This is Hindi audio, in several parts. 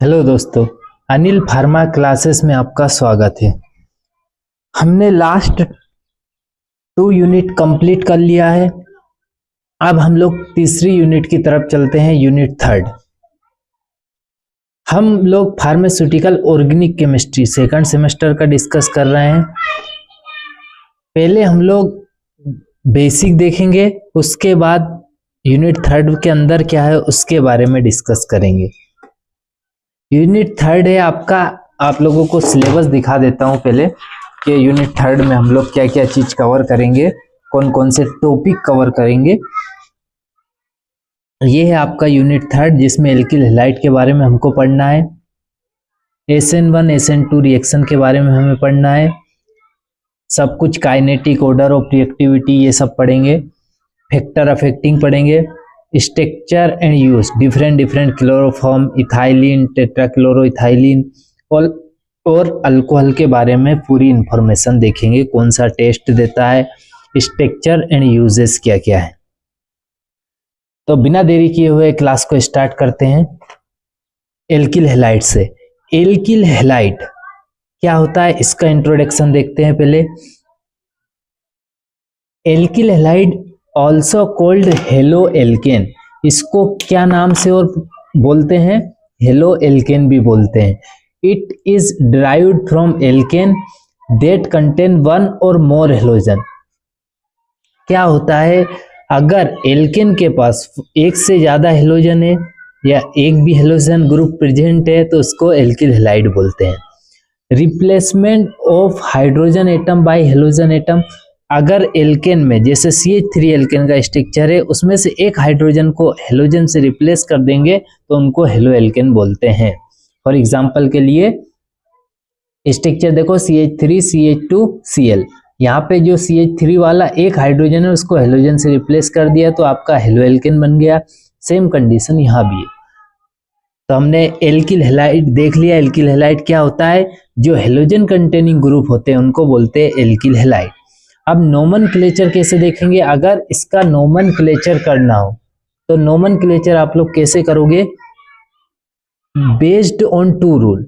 हेलो दोस्तों, अनिल फार्मा क्लासेस में आपका स्वागत है। हमने लास्ट 2 यूनिट कंप्लीट कर लिया है। अब हम लोग तीसरी यूनिट की तरफ चलते हैं, यूनिट 3। हम लोग pharmaceutical organic chemistry second semester का डिस्कस कर रहे हैं। पहले हम लोग बेसिक देखेंगे, उसके बाद यूनिट 3 के अंदर क्या है उसके बारे में डिस्कस करेंगे। यूनिट 3 है आपका। आप लोगों को सिलेबस दिखा देता हूं पहले कि यूनिट 3 में हम लोग क्या क्या चीज कवर करेंगे, कौन कौन से टॉपिक कवर करेंगे। ये है आपका यूनिट 3 जिसमें एल्किल हैलाइड के बारे में हमको पढ़ना है। SN1 SN2 रिएक्शन के बारे में हमें पढ़ना है। सब कुछ काइनेटिक, ऑर्डर ऑफ रिएक्टिविटी, ये सब पढ़ेंगे। फैक्टर अफेक्टिंग पढ़ेंगे। Structure and use, different chloroform, ethylene, tetrachloroethylene और अल्कोहल के बारे में पूरी इंफॉर्मेशन देखेंगे। कौन सा टेस्ट देता है, स्ट्रक्चर एंड यूजेस क्या क्या है। तो बिना देरी किए हुए क्लास को स्टार्ट करते हैं एल्किल हैलाइड से। एल्किल हैलाइड क्या होता है इसका इंट्रोडक्शन देखते हैं पहले। Alkyl halide also called halo alkane, इसको क्या नाम से और बोलते हैं, हेलो एल्केन भी बोलते हैं। It is derived from alkane that contain one or more halogen. क्या होता है, अगर एल्केन के पास एक से ज्यादा हेलोजन है या एक भी हेलोजन ग्रुप प्रेजेंट है तो उसको एल्किल हैलाइड बोलते हैं। Replacement of hydrogen atom by halogen atom, अगर एल्केन में जैसे CH3 एल्केन का स्ट्रक्चर है उसमें से एक हाइड्रोजन को हेलोजन से रिप्लेस कर देंगे तो उनको हेलो एल्केन बोलते हैं। फॉर एग्जांपल के लिए स्ट्रक्चर देखो, CH3 CH2 Cl, यहाँ पे जो CH3 वाला एक हाइड्रोजन है उसको हेलोजन से रिप्लेस कर दिया तो आपका हेलो एल्केन बन गया। सेम कंडीशन यहाँ भी है। तो हमने एल्किल हैलाइड देख लिया। एल्किल हैलाइड क्या होता है, जो हेलोजन कंटेनिंग ग्रुप होते हैं उनको बोलते हैं एल्किल हैलाइड। अब नोमेनक्लेचर कैसे देखेंगे, अगर इसका नोमेनक्लेचर करना हो तो नोमेनक्लेचर आप लोग कैसे करोगे, बेस्ड ऑन 2 रूल।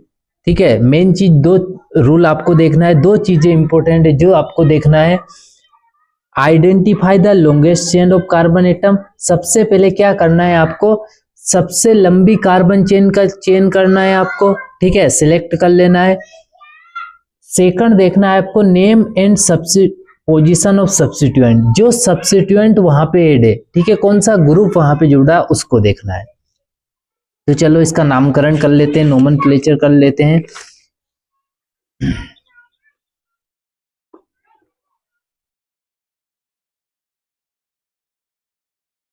ठीक है, मेन चीज 2 रूल आपको देखना है। 2 चीजें इंपॉर्टेंट है जो आपको देखना है। Identify the longest chain of carbon atom, सबसे पहले क्या करना है आपको, सबसे लंबी कार्बन चेन करना है आपको। ठीक है, सिलेक्ट कर लेना है। सेकंड देखना है आपको name and position of substituent, जो सब्स्टिट्यूएंट वहां पे ऐड है, ठीक है, कौन सा ग्रुप वहां पे जुड़ा उसको देखना है। तो चलो इसका नामकरण कर लेते हैं, नोमेनक्लेचर कर लेते हैं।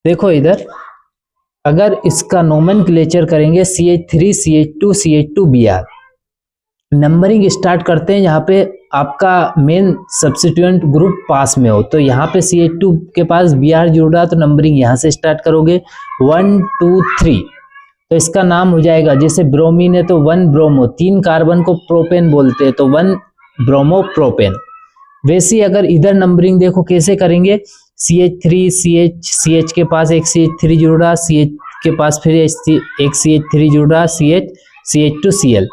देखो इधर, अगर इसका नोमेनक्लेचर करेंगे CH3 CH2 CH2Br, numbering start करते हैं जहाँ पे आपका मेन सब्स्टिट्यूएंट ग्रुप पास में हो। तो यहाँ पे CH2 के पास Br जुड़ रहा तो नंबरिंग यहाँ से स्टार्ट करोगे 1 2 3। तो इसका नाम हो जाएगा, जैसे ब्रोमीन है तो 1 ब्रोमो, 3 कार्बन को प्रोपेन बोलते हैं तो 1 ब्रोमो प्रोपेन। वैसे ही अगर इधर नंबरिंग देखो कैसे करेंगे, CH3 CH के पास एक CH3 जुड़ रहा, CH के पास फिर एक CH3 जुड़ रहा, CH2 Cl।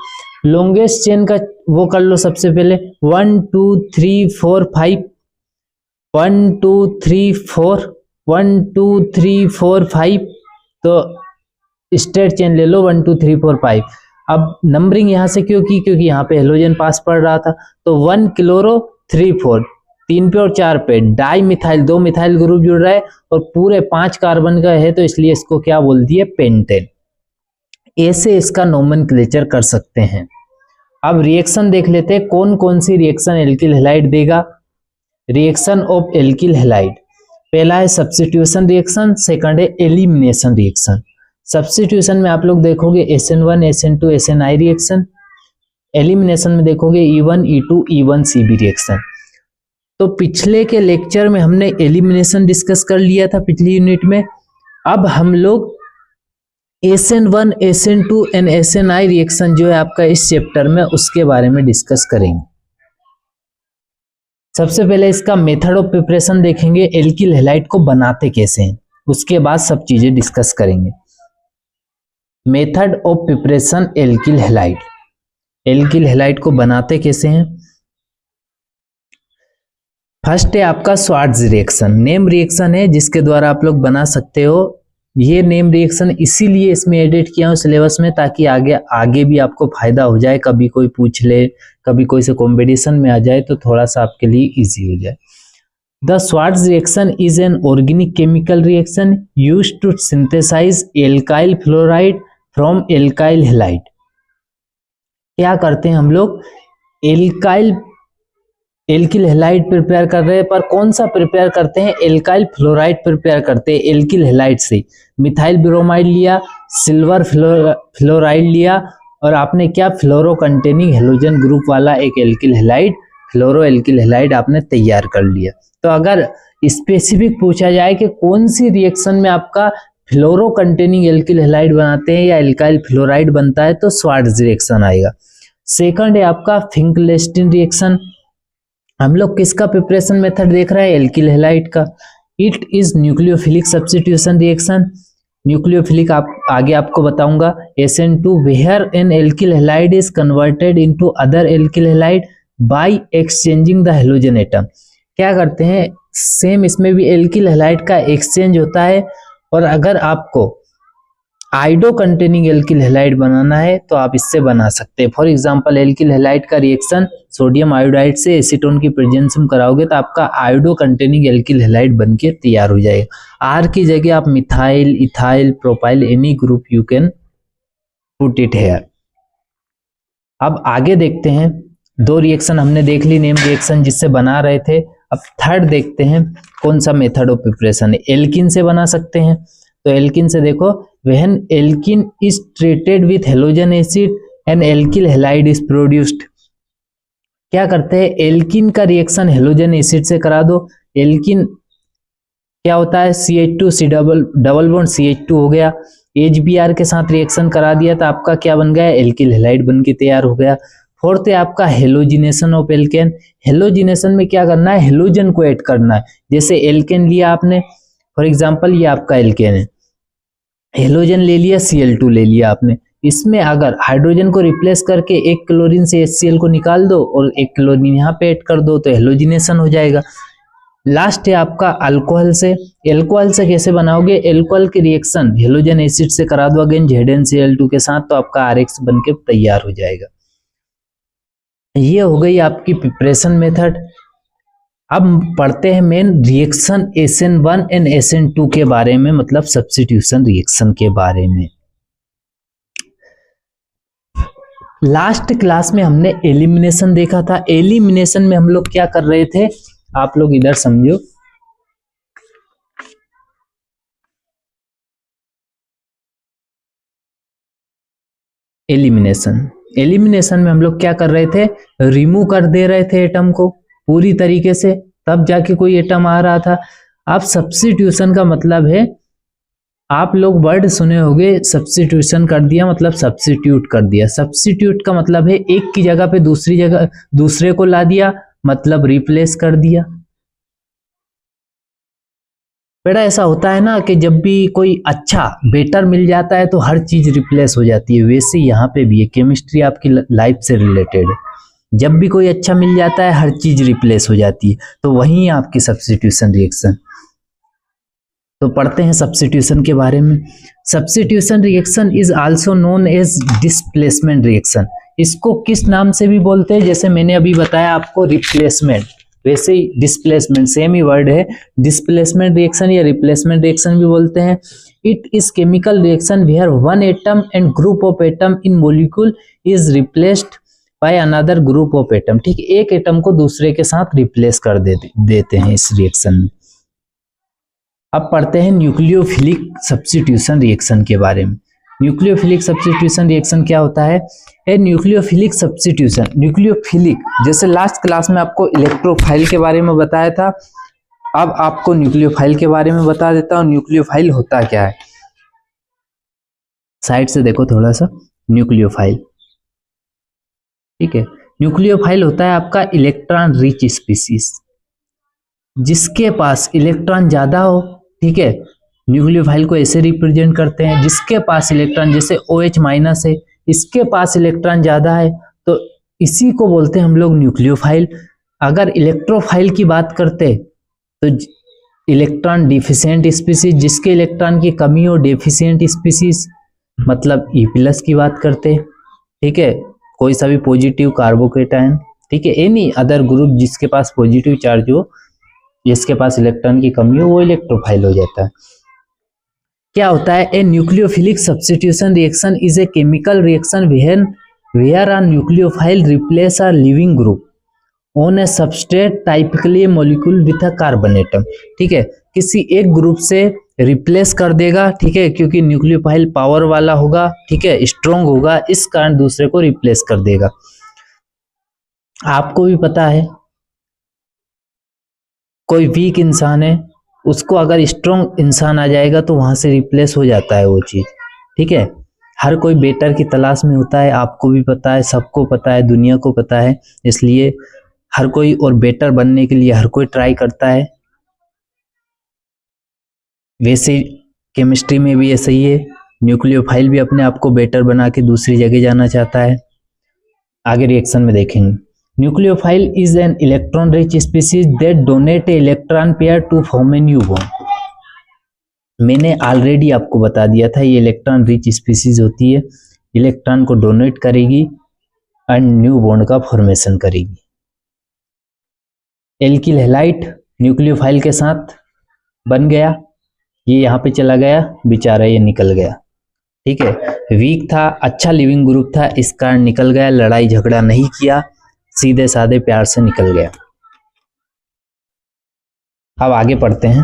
लॉन्गेस्ट चेन का वो कर लो सबसे पहले, 1 2 3 4 5, 1 2 3 4, 1 2 3 4 5। तो स्ट्रेट चेन ले लो 1 2 3 4 5। अब नंबरिंग यहाँ से क्यों की, क्योंकि यहाँ पे हेलोजन पास पड़ रहा था। तो 1 क्लोरो 3 4, 3 पे और 4 पे डाई मिथाइल, 2 मिथाइल ग्रुप जुड़ रहा है और पूरे 5 कार्बन का है तो इसलिए इसको क्या बोल दिए, पेंटेन। ऐसे इसका नोमेनक्लेचर कर सकते हैं। अब रिएक्शन देख लेते हैं, कौन कौन सी रिएक्शन एल्किल हैलाइड देगा। रिएक्शन ऑफ एल्किल हैलाइड, पहला है सब्स्टिट्यूशन रिएक्शन, सेकंड है एलिमिनेशन रिएक्शन। सब्स्टिट्यूशन में आप लोग देखोगे SN1 SN2 SNI reaction. Elimination में देखोगे E1 E2 E1CB रिएक्शन। तो पिछले के लेक्चर में हमने एलिमिनेशन डिस्कस कर लिया था पिछली यूनिट में। अब हम लोग SN1 SN2 and SNI reaction जो है आपका इस चैप्टर में, उसके बारे में डिस्कस करेंगे। सबसे पहले इसका मेथड ऑफ प्रिपरेशन देखेंगे, एल्किल हैलाइड को बनाते कैसे हैं, उसके बाद सब चीजें डिस्कस करेंगे। Method of preparation alkyl halide. Alkyl halide को बनाते कैसे हैं? फर्स्ट है आपका स्वार्ट्ज रिएक्शन। नेम रिएक्शन है जिसके द्वारा आप लोग बना सकते हो। ये नेम रिएक्शन इसीलिए इसमें एडिट किया हूँ सिलेबस में, ताकि आगे भी आपको फायदा हो जाए। कभी कोई पूछ ले, कभी कोई से कॉम्पिटिशन में आ जाए तो थोड़ा सा आपके लिए इजी हो जाए। The Swarts reaction is an organic chemical reaction used to synthesise alkyl fluoride from alkyl halide. क्या करते हैं हम लोग? एल्किल हैलाइड प्रिपेयर कर रहे हैं, पर कौन सा प्रिपेयर करते हैं? एल्काइल फ्लोराइड प्रिपेयर करते हैं एल्किल हैलाइड से। मिथाइल ब्रोमाइड लिया, सिल्वर फ्लोराइड लिया, और आपने क्या फ्लोरो कंटेनिंग हेलोजन ग्रुप वाला एक एल्किल हैलाइड, फ्लोरो एल्किल हैलाइड आपने तैयार कर लिया। तो अगर स्पेसिफिक पूछा जाए कि कौन सी रिएक्शन में आपका फ्लोरो कंटेनिंग एल्किल हैलाइड बनाते हैं या एल्काइल फ्लोराइड बनता है, तो स्वार्ट्ज रिएक्शन आएगा। सेकंड है आपका फिंकलेस्टीन रिएक्शन। हम लोग किसका प्रिपरेशन मेथड देख रहे हैं? एल्किल हैलाइड का। It is nucleophilic substitution reaction. Nucleophilic आगे आपको बताऊंगा। SN2 where an alkyl halide is converted into other alkyl halide by exchanging the halogen atom. क्या करते हैं? सेम इसमें भी एल्किल हैलाइड का एक्सचेंज होता है, और अगर आपको आइडो कंटेनिंग एल्किल हैलाइड बनाना है तो आप इससे बना सकते हैं। फॉर एग्जांपल एल्किल हैलाइड का रिएक्शन सोडियम आयोडाइड से एसीटोन की प्रेजेंस में कराओगे तो आपका आयोडो कंटेनिंग एल्किल हैलाइड बनके तैयार हो जाएगा। आर की जगह आप methyl, ethyl, propyl any group you can put it here. अब आगे देखते हैं। दो रिएक्शन हमने देख ली, नेम रिएक्शन जिससे बना रहे थे। अब थर्ड देखते हैं कौन सा मेथड ऑफ प्रिपरेशन है। एल्किन से बना सकते हैं। तो एल्किन से देखो, when alkene is treated with halogen acid and alkyl halide is produced. क्या करते हैं? एल्किन का रिएक्शन हेलोजन एसिड से करा दो। एल्किन क्या होता है? CH2 C double bond CH2 हो गया। HBr के साथ रिएक्शन करा दिया तो आपका क्या बन गया? एल्किल हैलाइड बन के तैयार हो गया। फोर्थ है आपका हेलोजिनेशन ऑफ एल्केन। हेलोजिनेशन में क्या करना है? हेलोजन को ऐड करना है। जैसे एल्केन लिया आपने, फॉर एग्जांपल ये आपका एल्केन है, हेलोजन ले लिया, Cl2 ले लिया आपने। इसमें अगर हाइड्रोजन को रिप्लेस करके एक क्लोरीन से HCl को निकाल दो और एक क्लोरीन यहाँ पे ऐड कर दो तो हेलोजिनेशन हो जाएगा। लास्ट है आपका अल्कोहल से। अल्कोहल से कैसे बनाओगे? अल्कोहल की रिएक्शन हेलोजन एसिड से करा दो अगेन ZnCl2 के साथ, तो आपका RX बन के तैयार हो जाएगा। ये हो गई आपकी प्रिपरेशन मेथड। अब पढ़ते हैं main reaction SN1 and SN2 के बारे में, मतलब सब्स्टिट्यूशन रिएक्शन के बारे में। लास्ट क्लास में हमने एलिमिनेशन देखा था। एलिमिनेशन में हम लोग क्या कर रहे थे? आप लोग इधर समझो। एलिमिनेशन में हम लोग क्या कर रहे थे? रिमूव कर दे रहे थे एटम को पूरी तरीके से, तब जाके कोई एटम आ रहा था। अब सब्स्टिट्यूशन का मतलब है, आप लोग वर्ड सुने होंगे, सब्स्टिट्यूशन कर दिया मतलब सब्स्टिट्यूट कर दिया। सब्स्टिट्यूट का मतलब है एक की जगह पे दूसरे को ला दिया, मतलब रिप्लेस कर दिया। बेटा ऐसा होता है ना कि जब भी कोई अच्छा बेटर मिल जाता है तो हर चीज रिप्लेस हो जाती है, वैसे यहाँ पे भी है। केमिस्ट्री आपकी लाइफ से रिलेटेड है। जब भी कोई अच्छा मिल जाता है हर चीज रिप्लेस हो जाती है, तो वही आपकी सब्स्टिट्यूशन रिएक्शन। तो पढ़ते हैं सब्स्टिट्यूशन के बारे में। Substitution reaction is also known as displacement reaction. इसको किस नाम से भी बोलते हैं? जैसे मैंने अभी बताया आपको रिप्लेसमेंट, वैसे ही डिस्प्लेसमेंट सेम ही वर्ड है। डिस्प्लेसमेंट रिएक्शन या रिप्लेसमेंट रिएक्शन भी बोलते हैं। It is chemical reaction where one atom and group of atom in molecule is replaced by another group of atom. ठीक, एक एटम को दूसरे के साथ रिप्लेस कर देते हैं इस रिएक्शन में। अब पढ़ते हैं न्यूक्लियोफिलिक सब्स्टिट्यूशन रिएक्शन के बारे में। न्यूक्लियोफिलिक सब्स्टिट्यूशन रिएक्शन क्या होता है? न्यूक्लियोफिलिक सब्स्टिट्यूशन, न्यूक्लियोफिलिक, जैसे लास्ट क्लास में आपको इलेक्ट्रोफाइल के बारे में बताया था, अब आपको न्यूक्लियोफाइल के बारे में बता देता हूं। न्यूक्लियोफाइल होता क्या है? साइड से देखो थोड़ा सा। न्यूक्लियोफाइल, ठीक है, न्यूक्लियोफाइल होता है आपका इलेक्ट्रॉन रिच स्पीसीज, जिसके पास इलेक्ट्रॉन ज्यादा हो, ठीक है, न्यूक्लियोफाइल को ऐसे रिप्रेजेंट करते हैं, जिसके पास इलेक्ट्रॉन, जैसे OH माइनस है, इसके पास इलेक्ट्रॉन ज्यादा है तो इसी को बोलते हैं हम लोग न्यूक्लियोफाइल। अगर इलेक्ट्रोफाइल की बात करते तो इलेक्ट्रॉन डिफिशिएंट स्पीसीज, जिसके इलेक्ट्रॉन की कमी हो, डेफिशिएंट स्पीसीज मतलब E+ की बात करते। ठीक है, कोई सा भी पॉजिटिव कार्बोकेटायन, ठीक है, एनी अदर ग्रुप जिसके पास पॉजिटिव चार्ज हो, जिसके पास इलेक्ट्रॉन की कमी हो, वो इलेक्ट्रोफाइल हो जाता है। क्या होता है, a nucleophilic substitution reaction is a chemical reaction where a nucleophile replace a leaving group on a substrate typically a molecule with a carbon atom. ठीक है, किसी एक ग्रुप से रिप्लेस कर देगा, ठीक है, क्योंकि न्यूक्लियोफाइल पावर वाला होगा, ठीक है, स्ट्रॉन्ग होगा, इस कारण दूसरे को रिप्लेस कर देगा। आपको भी पता है, कोई वीक इंसान है, उसको अगर स्ट्रॉन्ग इंसान आ जाएगा तो वहां से रिप्लेस हो जाता है वो चीज। ठीक है, हर कोई बेटर की तलाश में होता है, आपको भी पता है, सबको पता है, दुनिया को पता है, इसलिए हर कोई और बेटर बनने के लिए हर कोई ट्राई करता है। वैसे केमिस्ट्री में भी ऐसा ही है, न्यूक्लियोफाइल भी अपने आप को बेटर बना के दूसरी जगह जाना चाहता है। आगे रिएक्शन में देखेंगे। Nucleophile is an electron rich species that donate a electron pair to form a new bond. मैंने ऑलरेडी आपको बता दिया था, ये इलेक्ट्रॉन रिच स्पीसीज होती है, इलेक्ट्रॉन को डोनेट करेगी एंड न्यू बॉन्ड का फॉर्मेशन करेगी। एल्किल हैलाइड न्यूक्लियोफाइल के साथ बन गया, ये यहाँ पे चला गया, बेचारा ये निकल गया। ठीक है, वीक था, अच्छा लिविंग ग्रुप था, इस कारण निकल गया, लड़ाई झगड़ा नहीं किया, सीधे साधे प्यार से निकल गया। अब आगे पढ़ते हैं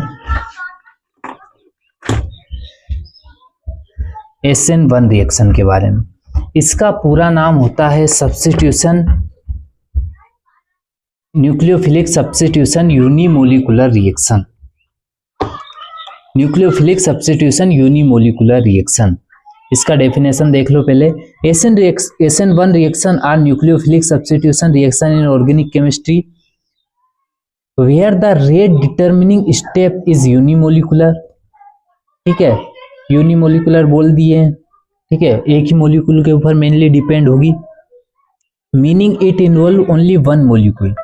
SN1 रिएक्शन के बारे में। इसका पूरा नाम होता है substitution, nucleophilic substitution unimolecular reaction. Nucleophilic substitution unimolecular reaction, इसका डेफिनेशन देख लो पहले। SN1 reaction are nucleophilic substitution reaction in organic chemistry where the rate determining step is unimolecular. ठीक है, यूनिमोलिकुलर बोल दिए हैं, ठीक है, एक ही मोलिक्यूल के ऊपर मेनली डिपेंड होगी, meaning it involve only one molecule.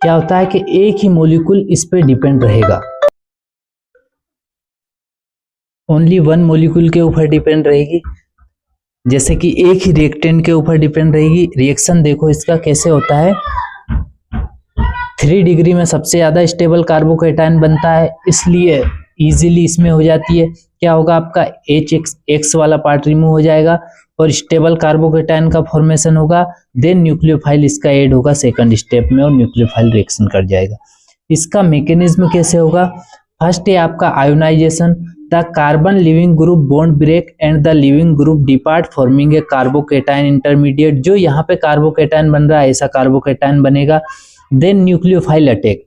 क्या होता है कि एक ही मोलिक्यूल इस पे डिपेंड रहेगा, ओनली वन मोलिक्यूल के ऊपर डिपेंड रहेगी, जैसे कि एक ही रिएक्टेंट के ऊपर डिपेंड रहेगी। रिएक्शन देखो इसका कैसे होता है, 3 डिग्री में सबसे ज्यादा स्टेबल कार्बोकेटायन बनता है, इसलिए इजीली इसमें हो जाती है। क्या होगा, आपका HX वाला पार्ट रिमूव हो जाएगा और स्टेबल कार्बोकेटायन का फॉर्मेशन होगा, देन न्यूक्लियोफाइल इसका ऐड होगा सेकंड स्टेप में और न्यूक्लियोफाइल रिएक्शन कर जाएगा। इसका मैकेनिज्म कैसे होगा, फर्स्ट है आपका ionization, the carbon leaving group bond break and the leaving group depart forming a carbocation intermediate. जो यहाँ पे कार्बोकेटायन बन रहा है ऐसा कार्बोकेटायन बनेगा, then nucleophile attack.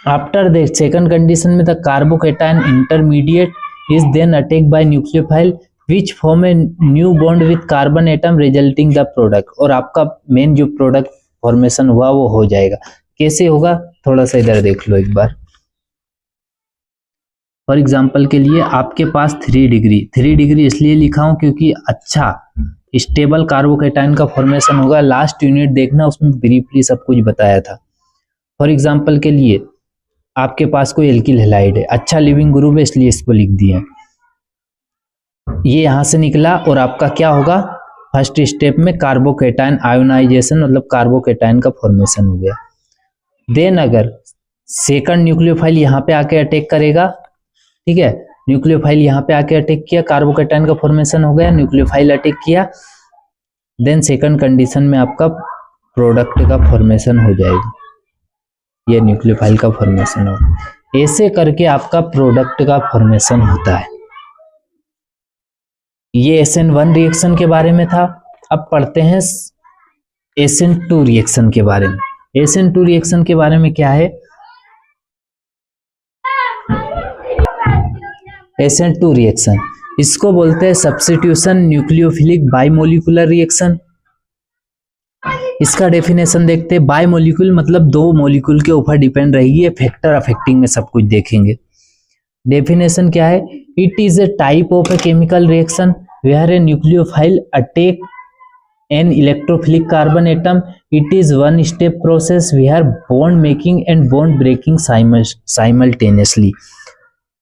After the second condition में the carbocation intermediate is then attack by nucleophile which form a new bond with carbon atom resulting the product, और आपका मेन जो प्रोडक्ट फॉर्मेशन हुआ वो हो जाएगा। कैसे होगा, थोड़ा सा इधर देख लो एक बार। फॉर एग्जाम्पल के लिए आपके पास 3 डिग्री इसलिए लिखा हूं क्योंकि अच्छा स्टेबल कार्बोकेटायन का फॉर्मेशन होगा। लास्ट यूनिट देखना, उसमें ब्रीफली सब कुछ बताया था। फॉर एग्जाम्पल के लिए आपके पास कोई एल्किल हैलाइड है, अच्छा लिविंग ग्रुप है इसलिए इसको लिख दिया, ये यहां से निकला और आपका क्या होगा, फर्स्ट स्टेप में कार्बोकेटायन आयोनाइजेशन मतलब कार्बोकेटायन का फॉर्मेशन हो गया। देन अगर सेकंड न्यूक्लियोफाइल यहाँ पे आके अटैक करेगा, ठीक है, न्यूक्लियोफाइल यहाँ पे आके अटैक किया, कार्बोकेटायन का फॉर्मेशन हो गया, न्यूक्लियोफाइल अटैक किया, देन सेकंड कंडीशन में आपका प्रोडक्ट का फॉर्मेशन हो जाएगा, ये न्यूक्लियोफाइल का फॉर्मेशन हो। ऐसे करके आपका प्रोडक्ट का फॉर्मेशन होता है। ये SN1 रिएक्शन के बारे में था। अब पढ़ते हैं SN2 रिएक्शन के बारे में। SN2 रिएक्शन के बारे में क्या है, SN2 रिएक्शन इसको बोलते हैं सब्स्टिट्यूशन न्यूक्लियोफिलिक बाइमोलिकुलर रिएक्शन। इसका डेफिनेशन देखते हैं। बाइमोलिक्यूल मतलब 2 मॉलिक्यूल के ऊपर डिपेंड रहेगी, ये फैक्टर अफेक्टिंग में सब कुछ देखेंगे। डेफिनेशन क्या है? It is a type of a chemical reaction where a nucleophile attack an electrophilic carbon atom. It is one step process where bond making and bond breaking simultaneously.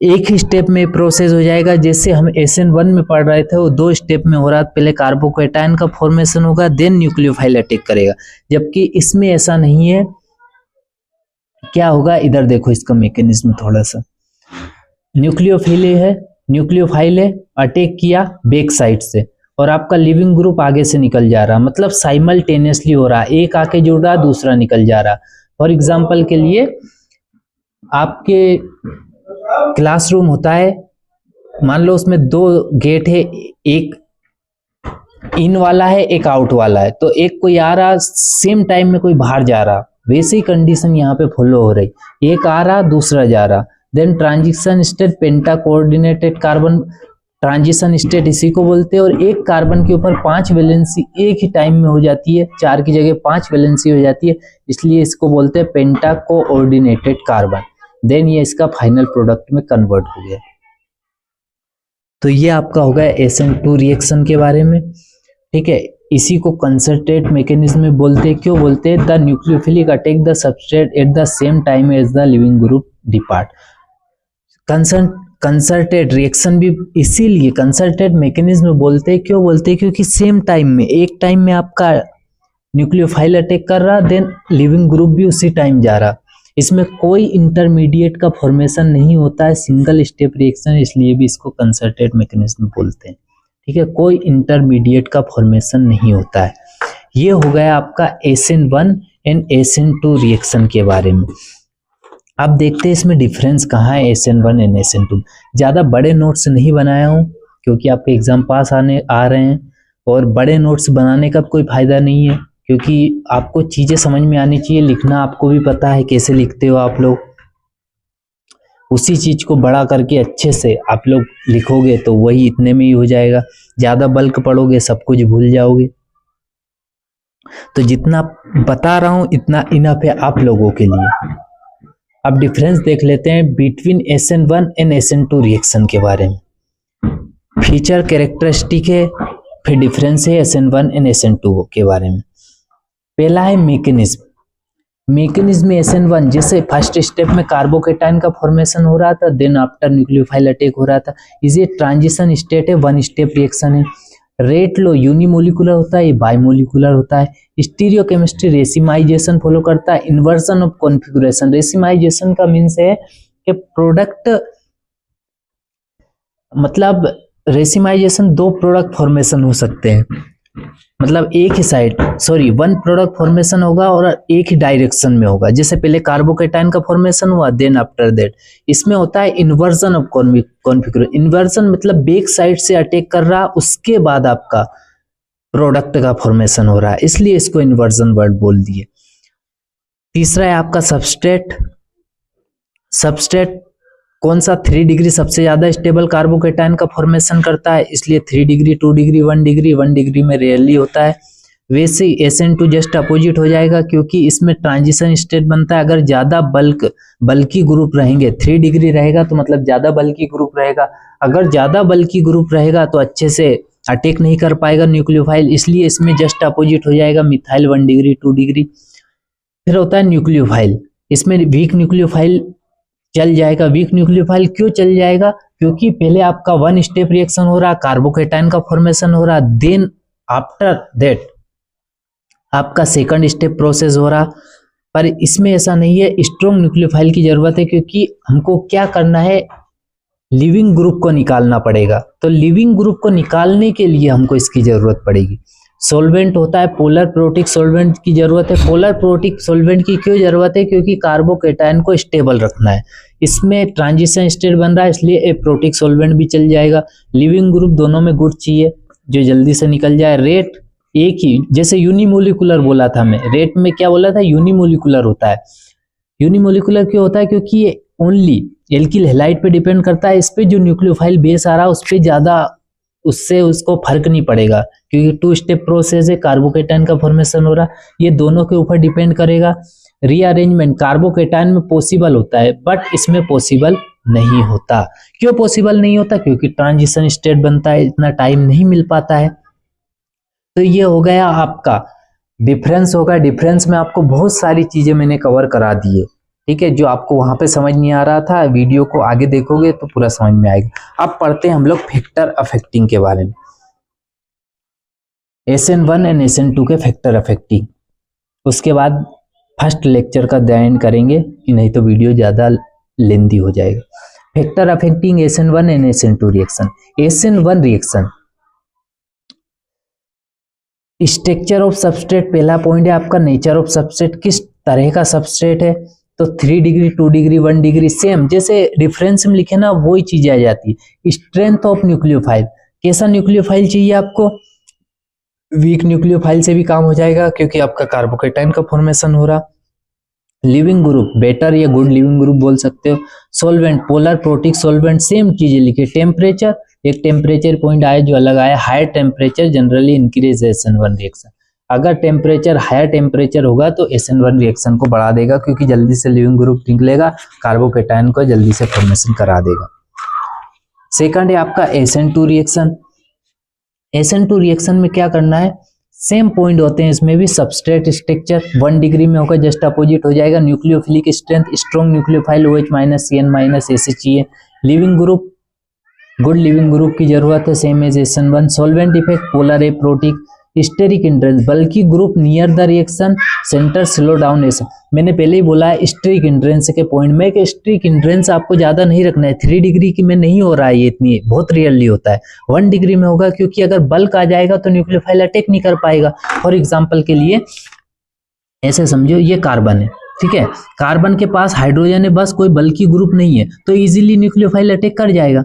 एक ही स्टेप में प्रोसेस हो जाएगा. जैसे हम SN1 में पढ़ रहे थे वो 2 स्टेप में हो रहा था. पहले कार्बोकैटायन का फॉर्मेशन होगा, देन न्यूक्लियोफाइल अटैक करेगा, जबकि इसमें ऐसा नहीं है. क्या होगा इधर देखो, इसका मैकेनिज्म थोड़ा सा. न्यूक्लियोफाइल है, अटैक किया बैक साइड से और आपका लिविंग ग्रुप आगे से निकल जा रहा, मतलब साइमल्टेनियसली हो रहा. एक आके जुड़ रहा, दूसरा निकल जा रहा. फॉर एग्जाम्पल के लिए आपके क्लासरूम होता है, मान लो उसमें 2 गेट है, एक इन वाला है एक आउट वाला है. तो एक कोई आ रहा सेम टाइम में कोई बाहर जा रहा, वैसी कंडीशन यहाँ पे फॉलो हो रही. एक आ रहा दूसरा जा रहा. Then transition state penta coordinated carbon transition state इसी को बोलते हैं. और एक कार्बन के ऊपर 5 वैलेंसी एक ही टाइम में हो जाती है, 4 की जगह 5 वैलेंसी हो जाती है, इसलिए इसको बोलते हैं पेंटा कोऑर्डिनेटेड कार्बन. देन ये इसका फाइनल प्रोडक्ट में कन्वर्ट हो गया. तो ये आपका हो गया SN2 रिएक्शन के बारे में. ठीक है, इसी को कंसंट्रेट मैकेनिज्म में बोलते हैं. क्यों बोलते हैं? The nucleophilic attack the substrate at the same time as the leaving group depart. Concerted reaction भी इसीलिए कंसंट्रेट मैकेनिज्म में बोलते हैं. क्यों बोलते हैं? क्योंकि सेम टाइम में, एक टाइम में आपका न्यूक्लियोफाइल अटैक कर रहा, देन लिविंग ग्रुप भी उसी टाइम जा रहा. इसमें कोई इंटरमीडिएट का फॉर्मेशन नहीं होता है, सिंगल स्टेप रिएक्शन, इसलिए भी इसको कंसंट्रेट मैकेनिज्म बोलते हैं. ठीक है, कोई इंटरमीडिएट का फॉर्मेशन नहीं होता है. ये हो गया आपका SN1 एंड SN2 रिएक्शन के बारे में. अब देखते हैं इसमें डिफरेंस कहाँ है SN1 एंड SN2. ज़्यादा बड़े नोट्स नहीं बनाया हूँ क्योंकि आपके एग्जाम पास आ रहे हैं, और बड़े नोट्स बनाने का कोई फायदा नहीं है क्योंकि आपको चीज़ें समझ में आनी चाहिए. लिखना आपको भी पता है कैसे लिखते हो आप लोग, उसी चीज को बड़ा करके अच्छे से आप लोग लिखोगे तो वही इतने में ही हो जाएगा. ज्यादा बल्क पढ़ोगे सब कुछ भूल जाओगे. तो जितना बता रहा हूं इतना इनफ है आप लोगों के लिए. अब डिफरेंस देख लेते हैं between SN1 and SN2 reaction के बारे में. फीचर कैरेक्टरिस्टिक है, फिर डिफरेंस है SN1 एंड SN2 के बारे में. पहला है मैकेनिज्म. मैकेनिज्म में SN1 जैसे फर्स्ट स्टेप में कार्बोकैटायन का फॉर्मेशन हो रहा था, देन आफ्टर न्यूक्लियोफाइल अटैक हो रहा था. इसे ट्रांजिशन स्टेट है, 1 स्टेप रिएक्शन है. रेट लो यूनिमोलिकुलर होता है, ये बाइमोलिकुलर होता है. स्टीरियोकेमिस्ट्री रेसिमाइजेशन फॉलो करता है. Inversion of configuration. रेसिमाइजेशन का मीन्स है कि प्रोडक्ट, मतलब रेसिमाइजेशन 2 प्रोडक्ट फॉर्मेशन हो सकते हैं, मतलब एक ही साइड 1 प्रोडक्ट फॉर्मेशन होगा और एक ही डायरेक्शन में होगा. जैसे पहले कार्बोकैटायन का फॉर्मेशन हुआ, देन आफ्टर दैट इसमें होता है इन्वर्जन ऑफ कॉन्फिगरेशन. इन्वर्जन मतलब बैक साइड से अटैक कर रहा, उसके बाद आपका प्रोडक्ट का फॉर्मेशन हो रहा है, इसलिए इसको इन्वर्जन वर्ड बोल दिए. तीसरा है आपका सबस्ट्रेट. सबस्ट्रेट कौन सा? 3 डिग्री सबसे ज्यादा स्टेबल कार्बोकैटायन का फॉर्मेशन करता है, इसलिए 3 डिग्री, 2 डिग्री, 1 डिग्री, 1 डिग्री में रेयरली होता है. वैसे ही SN2 जस्ट अपोजिट हो जाएगा क्योंकि इसमें ट्रांजिशन स्टेट बनता है. अगर ज्यादा बल्की ग्रुप रहेंगे, 3 डिग्री रहेगा तो मतलब ज्यादा बल्की ग्रुप रहेगा. अगर ज्यादा बल्की ग्रुप रहेगा तो अच्छे से अटैक नहीं कर पाएगा न्यूक्लियोफाइल, इसलिए इसमें जस्ट अपोजिट हो जाएगा. Methyl 1 degree, 2 degree. फिर होता है न्यूक्लियोफाइल. इसमें वीक न्यूक्लियोफाइल चल जाएगा. वीक न्यूक्लियोफाइल क्यों चल जाएगा? क्योंकि पहले आपका 1 स्टेप रिएक्शन हो रहा, कार्बोकैटायन का फॉर्मेशन हो रहा, देन आफ्टर दैट आपका सेकंड स्टेप प्रोसेस हो रहा. पर इसमें ऐसा नहीं है, स्ट्रॉन्ग न्यूक्लियोफाइल की जरूरत है क्योंकि हमको क्या करना है, लिविंग ग्रुप को निकालना पड़ेगा. तो लिविंग ग्रुप को निकालने के लिए हमको इसकी जरूरत पड़ेगी. सॉल्वेंट होता है, पोलर प्रोटिक सॉल्वेंट की जरूरत है. पोलर प्रोटिक सॉल्वेंट की क्यों जरूरत है? क्योंकि कार्बोकैटायन को स्टेबल रखना है. इसमें ट्रांजिशन स्टेट बन रहा है, इसलिए ए प्रोटिक सॉल्वेंट भी चल जाएगा. लिविंग ग्रुप दोनों में गुड चाहिए जो जल्दी से निकल जाए. रेट एक ही, जैसे यूनिमोलिकुलर बोला था मैं, रेट में क्या बोला था? यूनिमोलिकुलर होता है. यूनिमोलिकुलर क्यों होता है? क्योंकि ये ओनली एल्किल हैलाइड पे डिपेंड करता है. इस पे जो न्यूक्लियोफाइल बेस आ रहा है उस पे ज्यादा, उससे उसको फर्क नहीं पड़ेगा क्योंकि 2 स्टेप प्रोसेस है, कार्बोकैटायन का फॉर्मेशन हो रहा, ये दोनों के ऊपर डिपेंड करेगा. रीअरेंजमेंट कार्बोकैटायन में पॉसिबल होता है बट इसमें पॉसिबल नहीं होता। क्यों पॉसिबल नहीं होता? क्योंकि ट्रांजिशन स्टेट बनता है, इतना टाइम नहीं मिल पाता है। तो ये हो गया आपका डिफरेंस होगा। डिफरेंस में आपको बहुत सारी चीजें मैंने कवर करा दी है, ठीक है, जो आपको वहां पे समझ नहीं आ रहा था, वीडियो को आगे देखोगे तो पूरा समझ में आएगा। अब पढ़ते हैं हम लोग फैक्टर अफेक्टिंग के बारे में, SN1 एंड SN2 के फैक्टर अफेक्टिंग। उसके बाद फर्स्ट लेक्चर का अध्ययन करेंगे कि नहीं तो वीडियो ज़्यादा लेंदी हो जाएगा। Factor affecting SN1 and SN2 reaction. SN1 reaction, structure of substrate, पहला पॉइंट है आपका नेचर ऑफ सबस्ट्रेट, किस तरह का सबस्ट्रेट है। तो 3 डिग्री 2 डिग्री 1 डिग्री सेम जैसे रेफरेंस में लिखे ना वही चीजें आ जाती है। स्ट्रेंथ ऑफ न्यूक्लियोफाइल, कैसा न्यूक्लियोफाइल चाहिए आपको, वीक न्यूक्लियोफाइल से भी काम हो जाएगा क्योंकि आपका कार्बोकेटाइन का फॉर्मेशन हो रहा। लिविंग ग्रुप, बेटर या गुड लिविंग ग्रुप बोल सकते हो। Solvent, polar protic solvent, same चीजें लिखे। टेम्परेचर, एक टेम्परेचर पॉइंट आया जो अलग आया, higher temperature generally increase SN1 reaction. अगर टेम्परेचर हायर टेम्परेचर होगा तो SN1 रिएक्शन को बढ़ा देगा क्योंकि जल्दी से लिविंग ग्रुप निकलेगा, कार्बोकेटाइन को जल्दी से फॉर्मेशन करा देगा। सेकंड है आपका SN2 रिएक्शन। SN2 रिएक्शन में क्या करना है, सेम पॉइंट होते हैं इसमें भी। सबस्ट्रेट स्ट्रक्चर 1 डिग्री में होगा, जस्ट अपोजिट हो जाएगा। Nucleophilic strength, strong nucleophile OH- CN- ऐसे चाहिए। Leaving group, good leaving group की जरूरत है, same as SN1। Solvent effect, polar aprotic, steric hindrance, bulky group near the reaction centre slow down S N. मैंने पहले ही बोला है स्टेरिक इंट्रेंस के पॉइंट में कि स्टेरिक इंट्रेंस आपको ज्यादा नहीं रखना है। 3 डिग्री की में नहीं हो रहा है ये, इतनी बहुत रियरली होता है। 1 डिग्री में होगा क्योंकि अगर बल्क आ जाएगा तो न्यूक्लियोफाइल अटैक नहीं कर पाएगा। फॉर एग्जाम्पल के लिए ऐसे समझो ये कार्बन है, ठीक है, कार्बन के पास हाइड्रोजन है, बस कोई बल्कि ग्रुप नहीं है तो इजीली न्यूक्लियोफाइल अटैक कर जाएगा।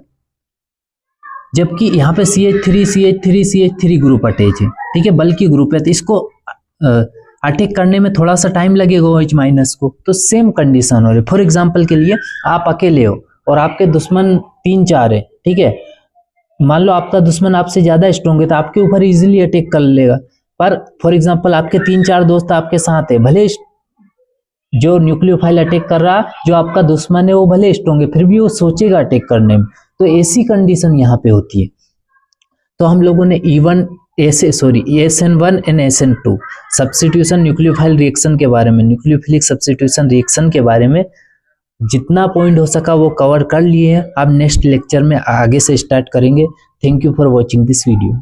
जबकि यहाँ पे CH3 ग्रुप अटैच है, ठीक है, बल्कि ग्रुप है तो इसको अटैक करने में थोड़ा सा टाइम लगेगा OH- को। तो सेम कंडीशन हो रही। फॉर एग्जांपल के लिए आप अकेले हो और आपके दुश्मन 3-4 है, ठीक है, मान लो आपका दुश्मन आपसे ज्यादा स्ट्रॉन्ग है तो आपके ऊपर इजीली अटैक कर लेगा। पर फॉर एग्जांपल आपके 3-4 दोस्त आपके साथ है, भले जो न्यूक्लियोफाइल अटैक कर रहा जो आपका दुश्मन है वो भले स्ट्रॉन्ग है फिर भी वो सोचेगा अटैक करने में। तो ऐसी कंडीशन यहाँ पे होती है। तो हम लोगों ने SN1 and SN2 substitution nucleophile reaction के बारे में, न्यूक्लियोफिलिक सब्स्टिट्यूशन रिएक्शन के बारे में जितना पॉइंट हो सका वो कवर कर लिए हैं। अब नेक्स्ट लेक्चर में आगे से स्टार्ट करेंगे। Thank you for watching this video.